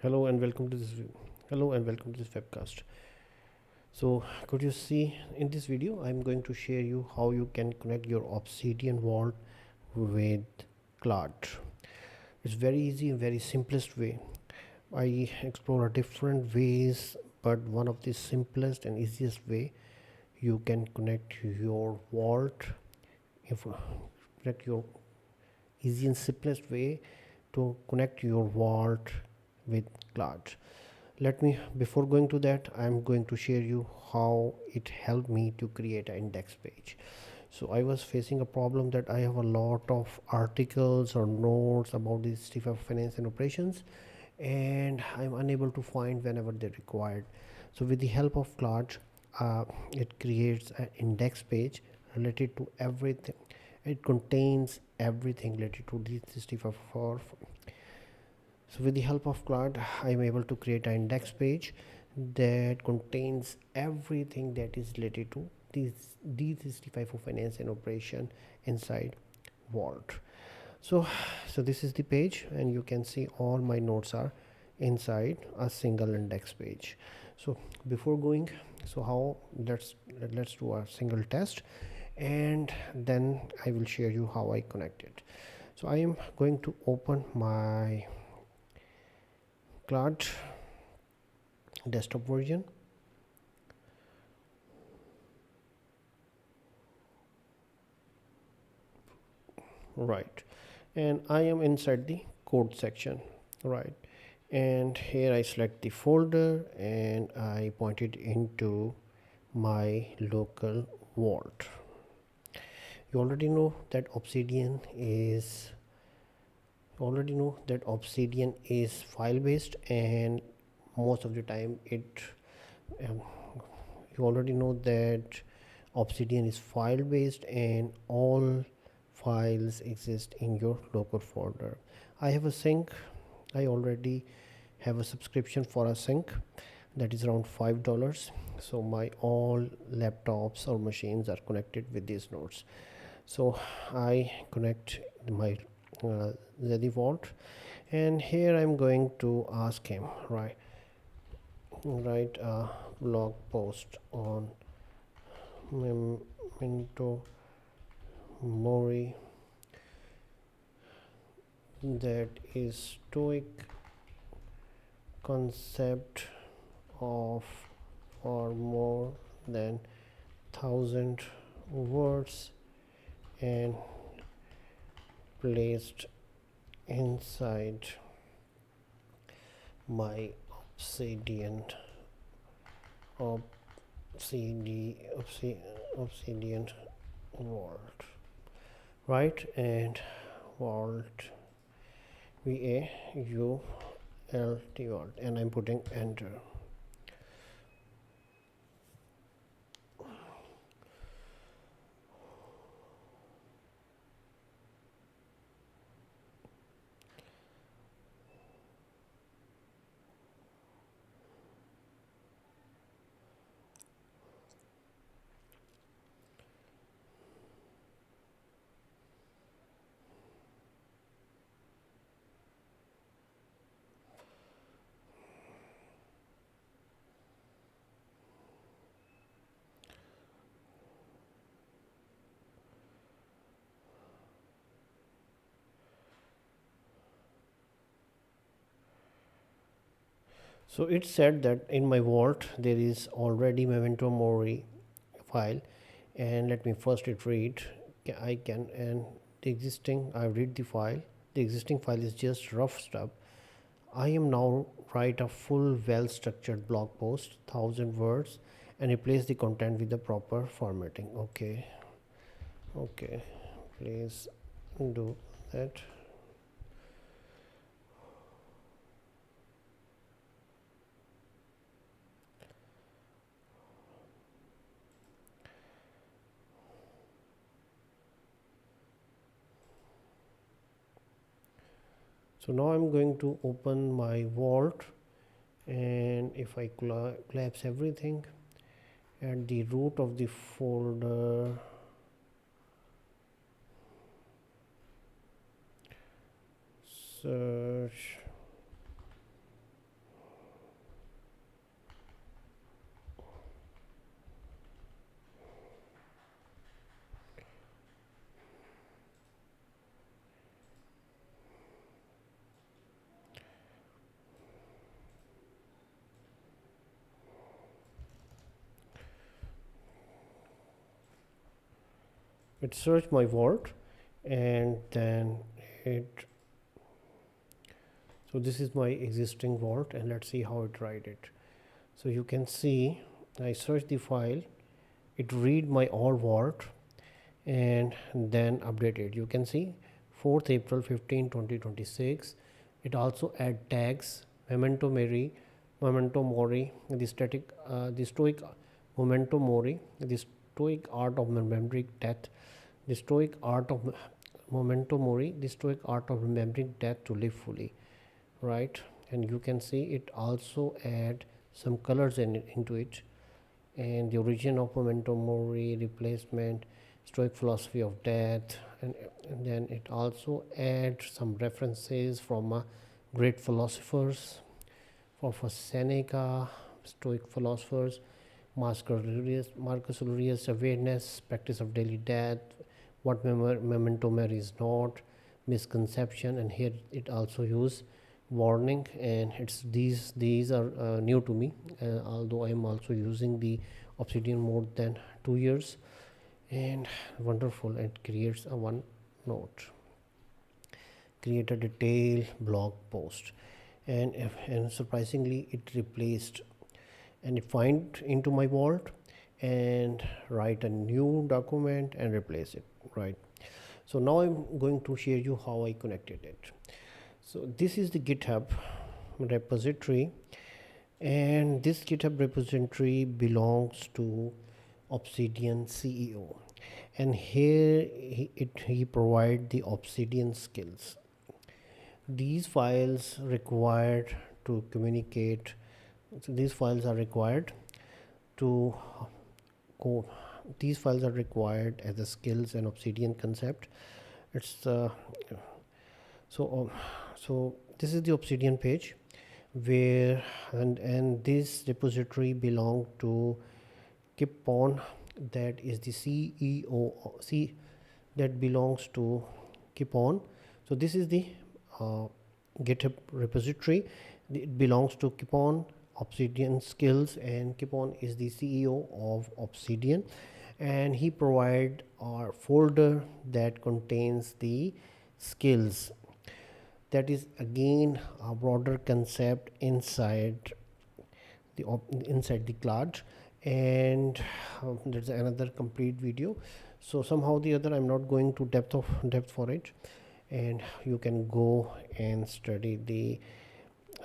Hello and welcome to this webcast. So could you see in this video I'm going to share you how you can connect your Obsidian vault with Claude. It's very easy and very simplest way. I explore different ways, but one of the simplest and easiest way you can connect your vault, if connect your easy and simplest way to connect your vault with Claude. Let me, before going to that, I'm going to share you how it helped me to create an index page. So I was facing a problem that I have a lot of articles or notes about the history of finance and operations, and I'm unable to find whenever they're required. So with the help of Claude, it creates an index page related to everything. It contains everything related to the history of so with the help of Claude, I'm able to create an index page that contains everything that is related to this D365 for finance and operation inside Vault. So this is the page, and you can see all my notes are inside a single index page. So before going, so how let's do a single test, and then I will share you how I connect it. So I am going to open my Claude desktop version. Right, and I am inside the code section. Right, and here I select the folder and I point it into my local vault. You already know that Obsidian is file based, and most of the time it um, you already know that Obsidian is file based and all files exist in your local folder. I have a sync. I already have a subscription for a sync that is around $5. So my all laptops or machines are connected with these nodes. So I connect my Zeddy vault, and here I'm going to ask him, write a blog post on Memento Mori that is stoic concept of or more than 1,000 words and placed inside my Obsidian Obsidian vault, right? And vault VAULT vault, and I'm putting enter. So it said that in my vault there is already Memento Mori file, and let me first it read. I can, and the existing, I read the file. The existing file is just rough stuff. I am now write a full well structured blog post, 1,000 words, and replace the content with the proper formatting. Okay, please do that. So now I'm going to open my vault, and if I collapse everything at the root of the folder, search it search my vault, and then it, so this is my existing vault, and let's see how it write it. So you can see I search the file, it read my all vault and then update it. You can see 4th April 15 2026. It also add tags memento mori, memento mori, the stoic memento mori, the stoic art of remembering death, the stoic art of memento mori, the stoic art of remembering death to live fully, right? And you can see it also add some colors into it, and the origin of memento mori, replacement, stoic philosophy of death, and then it also adds some references from great philosophers, for Seneca, stoic philosophers, Marcus Aurelius, awareness, practice of daily death, what memento mori is not, misconception, and here it also use warning, and it's these are new to me, although I am also using the Obsidian more than 2 years. And wonderful, it creates a one note, create a detailed blog post, and surprisingly it replaced, and it find into my vault and write a new document and replace it, right? So now I'm going to share you how I connected it. So this is the GitHub repository, and this GitHub repository belongs to Obsidian CEO, and here he provide the Obsidian skills. These files required to communicate, so these files are required to go, these files are required as the skills and Obsidian concept. It's so this is the Obsidian page, where and this repository belong to Kipon, that is the CEO, that belongs to Kipon. So this is the GitHub repository. It belongs to Kipon Obsidian skills, and Kipon is the CEO of Obsidian, and he provide our folder that contains the skills. That is again a broader concept inside the Claude, and there's another complete video. So somehow the other I'm not going to depth for it, and you can go and study the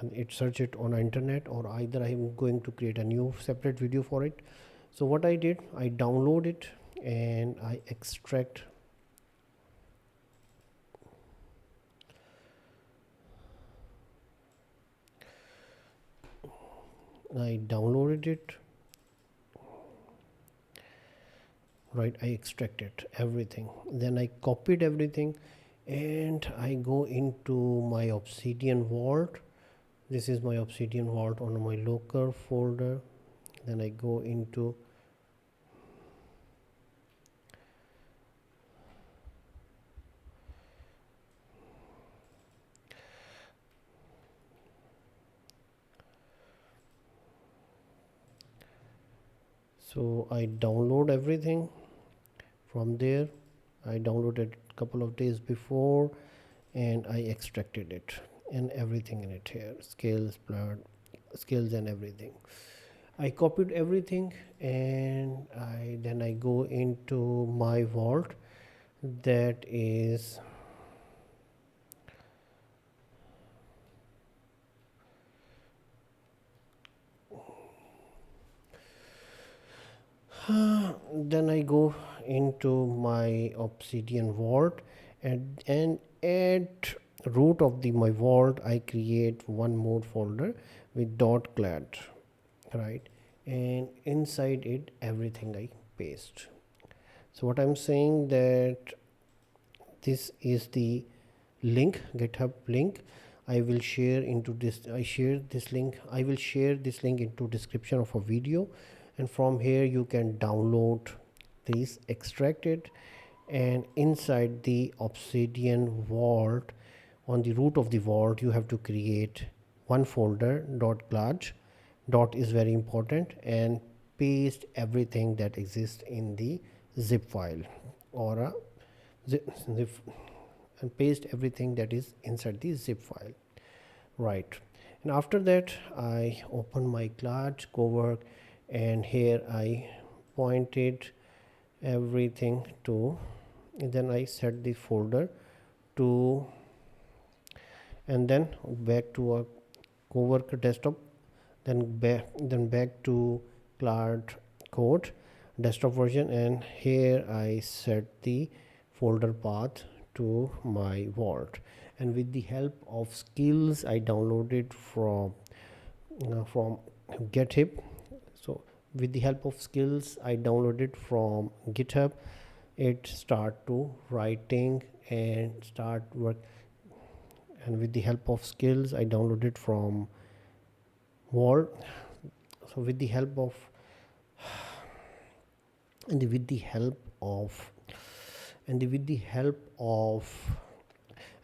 and it search it on internet, or either I'm going to create a new separate video for it. So what I did, I download it and I extract. I downloaded it, right? I extracted everything, then I copied everything, and I go into my Obsidian vault. This is my Obsidian vault on my local folder. Then I go into so I download everything from there. I downloaded a couple of days before, and I extracted it and everything in it here, skills, blood, skills, and everything. I copied everything, and then I go into my vault, that is then I go into my Obsidian vault, and at root of my vault I create one more folder with .clad, right? And inside it everything I paste. So what I'm saying, that this is the link, GitHub link. I will share into this, I will share this link into description of a video, and from here you can download these, extract it, and inside the Obsidian vault, on the root of the vault, you have to create one folder .claude, dot is very important, and paste everything that exists in the zip file. or a zip, and paste everything that is inside the zip file. Right, and after that I open my Claude cowork, and here I pointed everything to, and then I set the folder to, and then back to a coworker desktop, then back to Claude code desktop version, and here I set the folder path to my vault. And with the help of skills I downloaded from GitHub, so with the help of skills I downloaded from GitHub, it start to writing and start work. And with the help of skills I downloaded from vault, so with the help of, and with the help of, and with the help of,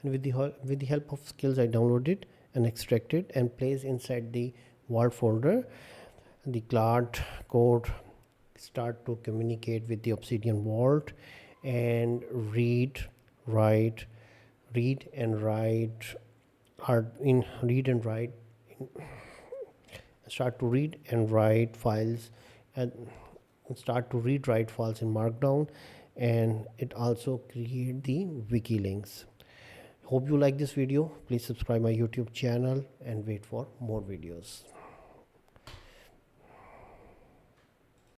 and with the help of skills I downloaded and extracted and placed inside the vault folder, the Claude code start to communicate with the Obsidian vault and read and write are in read and write start to read and write files, and start to read write files in markdown, and it also create the wiki links. Hope you like this video. Please subscribe my YouTube channel and wait for more videos.